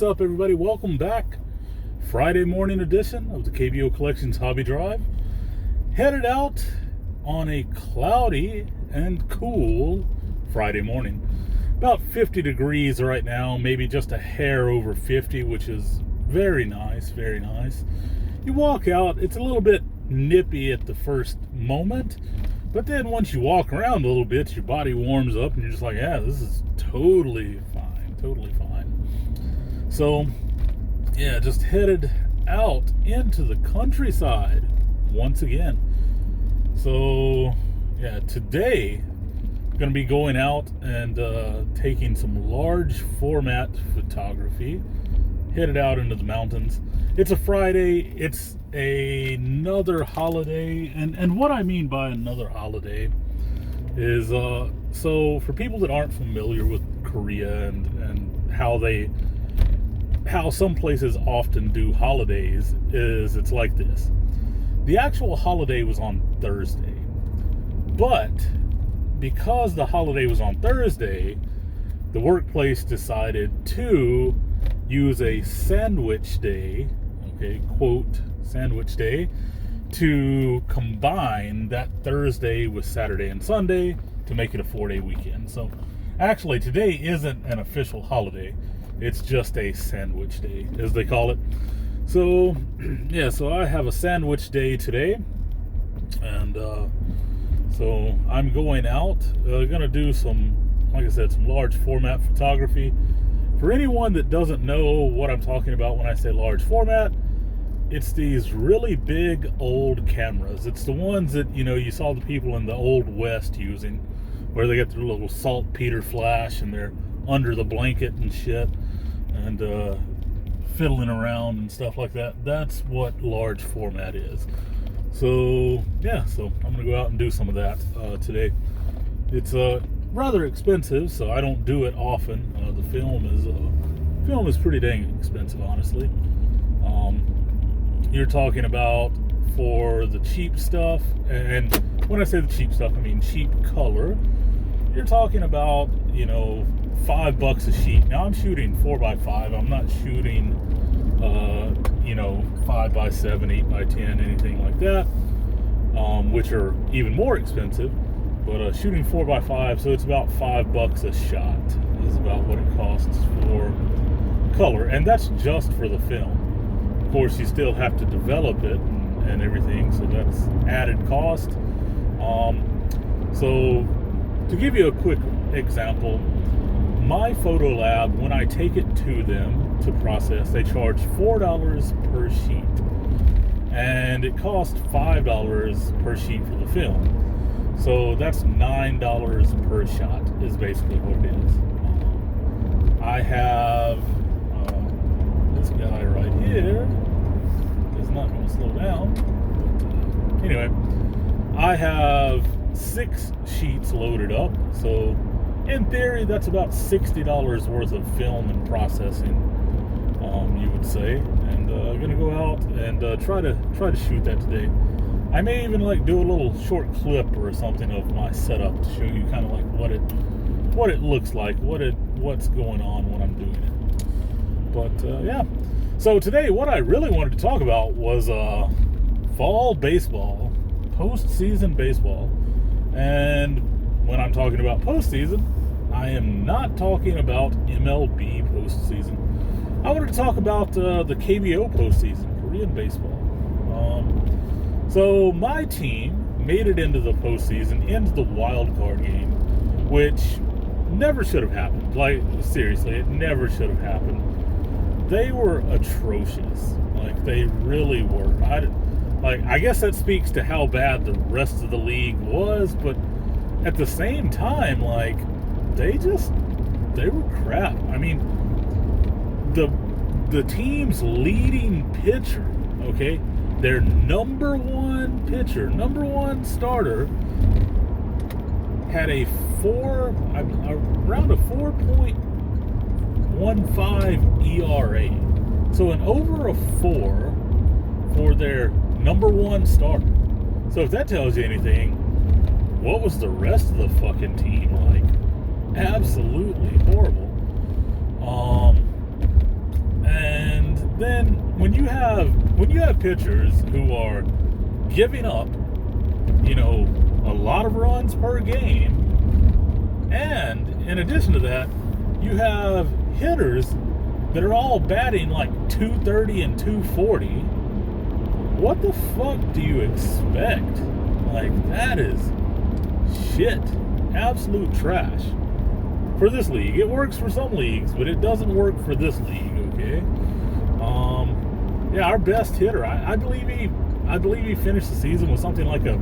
What's up, everybody? Welcome back. Friday morning edition of the KBO Collections Hobby Drive. Headed out on a cloudy and cool Friday morning. About 50 degrees right now, maybe just a hair over 50, which is very nice, very nice. You walk out, it's a little bit nippy at the first moment, but then once you walk around a little bit, your body warms up and you're just like, yeah, this is totally fine, totally fine. So, yeah, just headed out into the countryside once again. So, yeah, today I'm going to be going out and taking some large format photography. Headed out into the mountains. It's a Friday. It's another holiday. And what I mean by another holiday is, so for people that aren't familiar with Korea and how some places often do holidays, is it's like this. The actual holiday was on Thursday. But because the holiday was on Thursday, the workplace decided to use a sandwich day, okay, quote, sandwich day, to combine that Thursday with Saturday and Sunday to make it a 4-day weekend. So actually today isn't an official holiday. It's just a sandwich day, as they call it. So, yeah, so I have a sandwich day today. And so I'm going out, going to do some, like I said, some large format photography. For anyone that doesn't know what I'm talking about when I say large format, it's these really big old cameras. It's the ones that, you saw the people in the Old West using, where they get their little saltpeter flash and they're under the blanket and shit and fiddling around and stuff like that. That's what large format is. So yeah, so I'm gonna go out and do some of that today. It's rather expensive, so I don't do it often. The film is pretty dang expensive, honestly. You're talking about, for the cheap stuff, and when I say the cheap stuff, I mean cheap color. You're talking about, $5 a sheet. Now I'm shooting 4x5. I'm not shooting 5x7, 8x10, anything like that, which are even more expensive. But shooting 4x5, so it's about $5 a shot is about what it costs for color, and that's just for the film. Of course, you still have to develop it and everything, so that's added cost. So to give you a quick example, my photo lab, when I take it to them to process, they charge $4 per sheet, and it costs $5 per sheet for the film. So that's $9 per shot is basically what it is. I have this guy right here. It's not going to slow down. But, anyway, I have 6 sheets loaded up. So in theory, that's about $60 worth of film and processing, you would say. And I'm gonna go out and try to shoot that today. I may even do a little short clip or something of my setup to show you kind of what it looks like, what's going on when I'm doing it. But yeah. So today, what I really wanted to talk about was fall baseball, postseason baseball. And when I'm talking about postseason, I am not talking about MLB postseason. I wanted to talk about the KBO postseason, Korean baseball. So my team made it into the postseason, into the wild card game, which never should have happened. Seriously, it never should have happened. They were atrocious. They really were. I guess that speaks to how bad the rest of the league was, but at the same time, they were crap. I mean, the team's leading pitcher, okay, their number one pitcher, number one starter, had around a 4.15 ERA. So an over a 4 for their number one starter. So if that tells you anything, what was the rest of the fucking team like? Absolutely horrible. And then when you have pitchers who are giving up, a lot of runs per game, and in addition to that, you have hitters that are all batting like 230 and 240. What the fuck do you expect? Like, that is shit. Absolute trash. For this league. It works for some leagues, but it doesn't work for this league, okay? Yeah, our best hitter, I believe he finished the season with something like a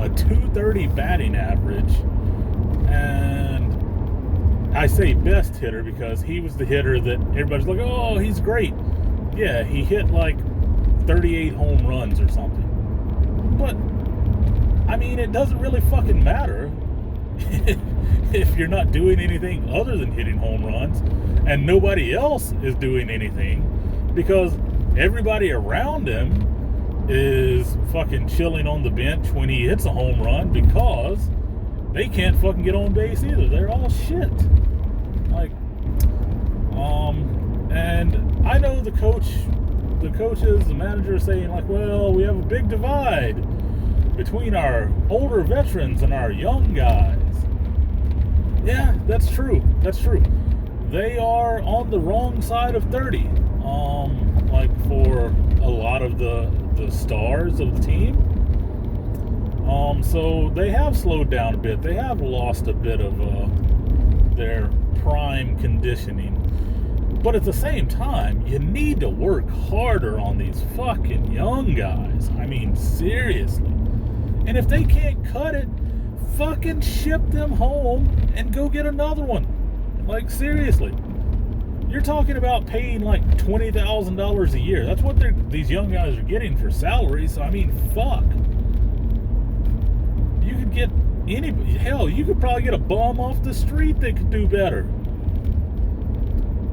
230 batting average. And I say best hitter because he was the hitter that everybody's like, oh, he's great. Yeah, he hit like 38 home runs or something. But, I mean, it doesn't really fucking matter if you're not doing anything other than hitting home runs and nobody else is doing anything, because everybody around him is fucking chilling on the bench when he hits a home run because they can't fucking get on base either. They're all shit. Like, and I know the coaches, the manager is saying like, well, we have a big divide between our older veterans and our young guys. Yeah, that's true. That's true. They are on the wrong side of 30. Like for a lot of the stars of the team. So they have slowed down a bit. They have lost a bit of their prime conditioning. But at the same time, you need to work harder on these fucking young guys. I mean, seriously. And if they can't cut it, fucking ship them home and go get another one. Like, seriously. You're talking about paying like $20,000 a year. That's what these young guys are getting for salaries. So, I mean, fuck. You could get anybody. Hell, you could probably get a bum off the street that could do better.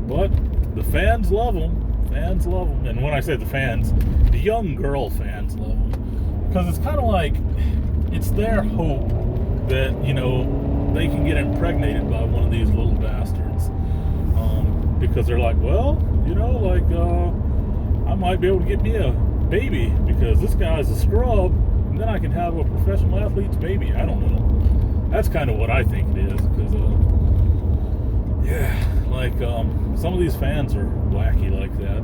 But the fans love them. Fans love them. And when I say the fans, the young girl fans love them. Because it's kind of like, it's their hope that, they can get impregnated by one of these little bastards. Because they're like, well, I might be able to get me a baby because this guy's a scrub, and then I can have a professional athlete's baby. I don't know. That's kind of what I think it is. Because, some of these fans are wacky like that.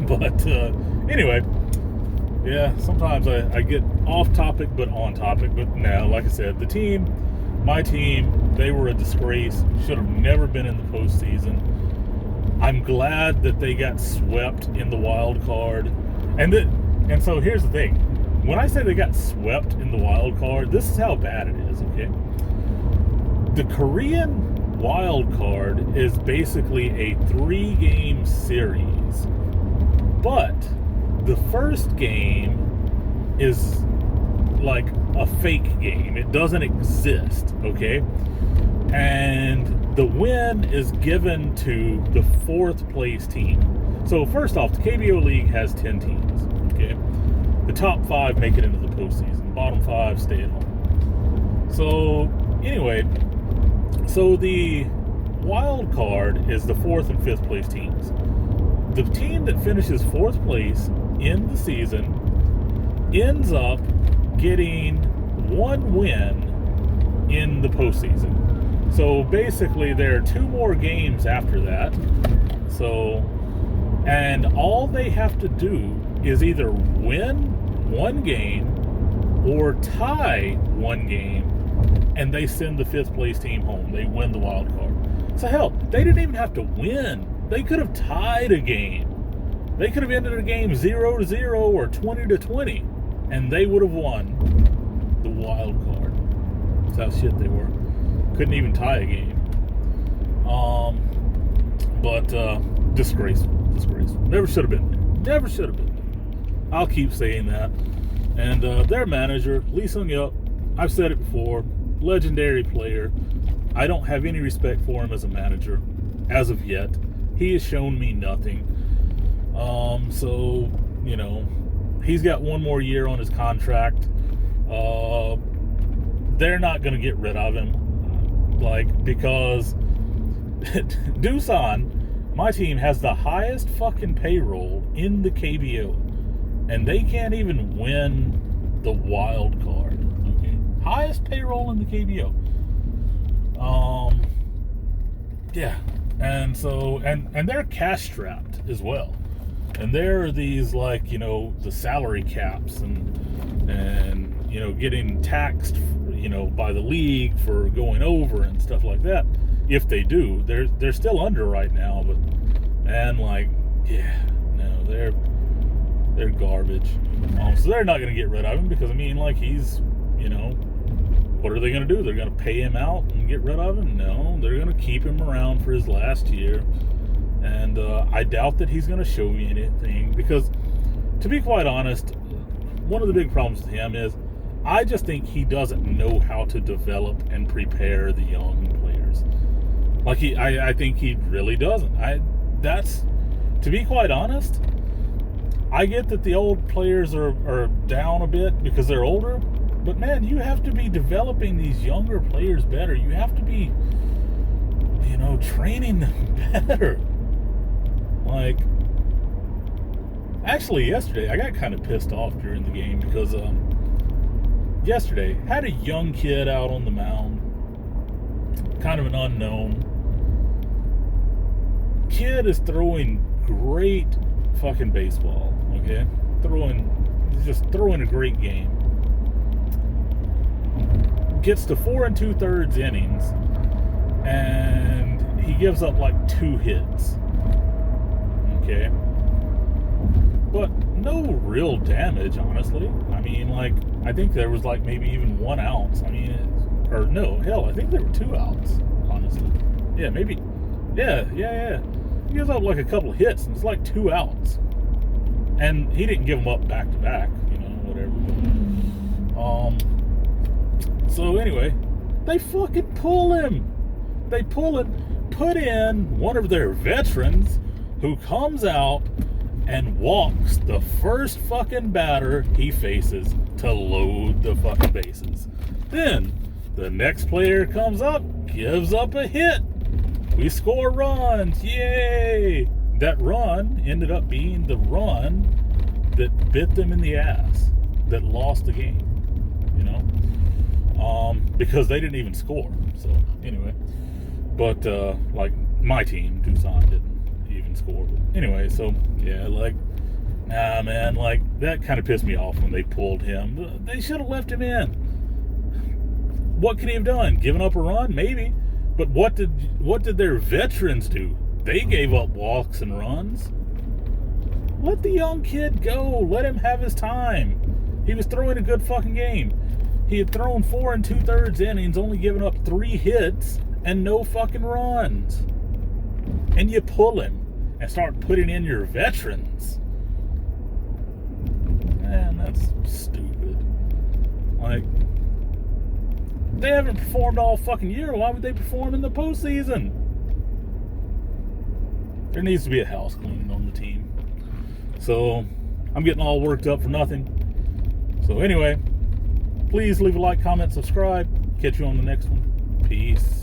But anyway, yeah, sometimes I get off topic but on topic. But now, like I said, my team, they were a disgrace. Should have never been in the postseason. I'm glad that they got swept in the wild card. And so here's the thing. When I say they got swept in the wild card, this is how bad it is, okay? The Korean wild card is basically a 3-game series. But the first game is like a fake game. It doesn't exist, okay? And the win is given to the 4th place team. So first off, the KBO League has 10 teams, okay? The top 5 make it into the postseason. The bottom 5 stay at home. So anyway, so the wild card is the 4th and 5th place teams. The team that finishes 4th place in the season ends up getting 1 win in the postseason. So basically there are 2 more games after that. So, and all they have to do is either win 1 game or tie 1 game, and they send the 5th place team home. They win the wild card. So hell, they didn't even have to win. They could have tied a game. They could have ended a game 0-0 or 20-20, and they would have won the wild card. That's how shit they were. Couldn't even tie a game. Disgraceful. Never should have been there. Never should have been there. I'll keep saying that. And their manager, Lee Sung-yup, I've said it before, legendary player. I don't have any respect for him as a manager as of yet. He has shown me nothing. So, he's got 1 more year on his contract. They're not going to get rid of him. Because Doosan My team has the highest fucking payroll in the KBO, and they can't even win the wild card. Okay, highest payroll in the KBO. Yeah, and so and they're cash strapped as well, and there are these, like, you know, the salary caps and you know, getting taxed, you know, by the league for going over and stuff like that. If they do, they're still under right now, but man, like, yeah, no, they're garbage. So they're not gonna get rid of him because, I mean, like, he's, you know, what are they gonna do? They're gonna pay him out and get rid of him? No, they're gonna keep him around for his last year, and I doubt that he's gonna show me anything because, to be quite honest, one of the big problems with him is I just think he doesn't know how to develop and prepare the young players. Like, I think he really doesn't. That's, to be quite honest, I get that the old players are down a bit because they're older, but man, you have to be developing these younger players better. You have to be, you know, training them better. Like, actually, yesterday, I got kind of pissed off during the game because, yesterday, had a young kid out on the mound, kind of an unknown. Kid is throwing great fucking baseball, okay? He's throwing a great game. Gets to 4 2/3 innings, and he gives up like 2 hits, okay? But no real damage, honestly. I mean, like, I think there was like maybe even 1 out. I mean, or no, hell, I think there were 2 outs, honestly. Yeah, maybe. Yeah. He gives up like a couple of hits, and it's like 2 outs. And he didn't give them up back to back, you know, whatever. So anyway, they fucking pull him. They put in one of their veterans who comes out and walks the first fucking batter he faces to load the fucking bases. Then the next player comes up, gives up a hit. We score runs. Yay! That run ended up being the run that bit them in the ass, that lost the game, you know? Because they didn't even score. So anyway, but like, my team, Tucson, didn't even score. But anyway, so yeah, like, nah, man, like, that kind of pissed me off when they pulled him. They should have left him in. What could he have done? Given up a run? Maybe. But what did their veterans do? They gave up walks and runs. Let the young kid go. Let him have his time. He was throwing a good fucking game. He had thrown 4 2/3 innings, only given up 3 hits and no fucking runs. And you pull him and start putting in your veterans. Man, that's stupid. Like, they haven't performed all fucking year. Why would they perform in the postseason? There needs to be a house cleaning on the team. So, I'm getting all worked up for nothing. So anyway, please leave a like, comment, subscribe. Catch you on the next one. Peace.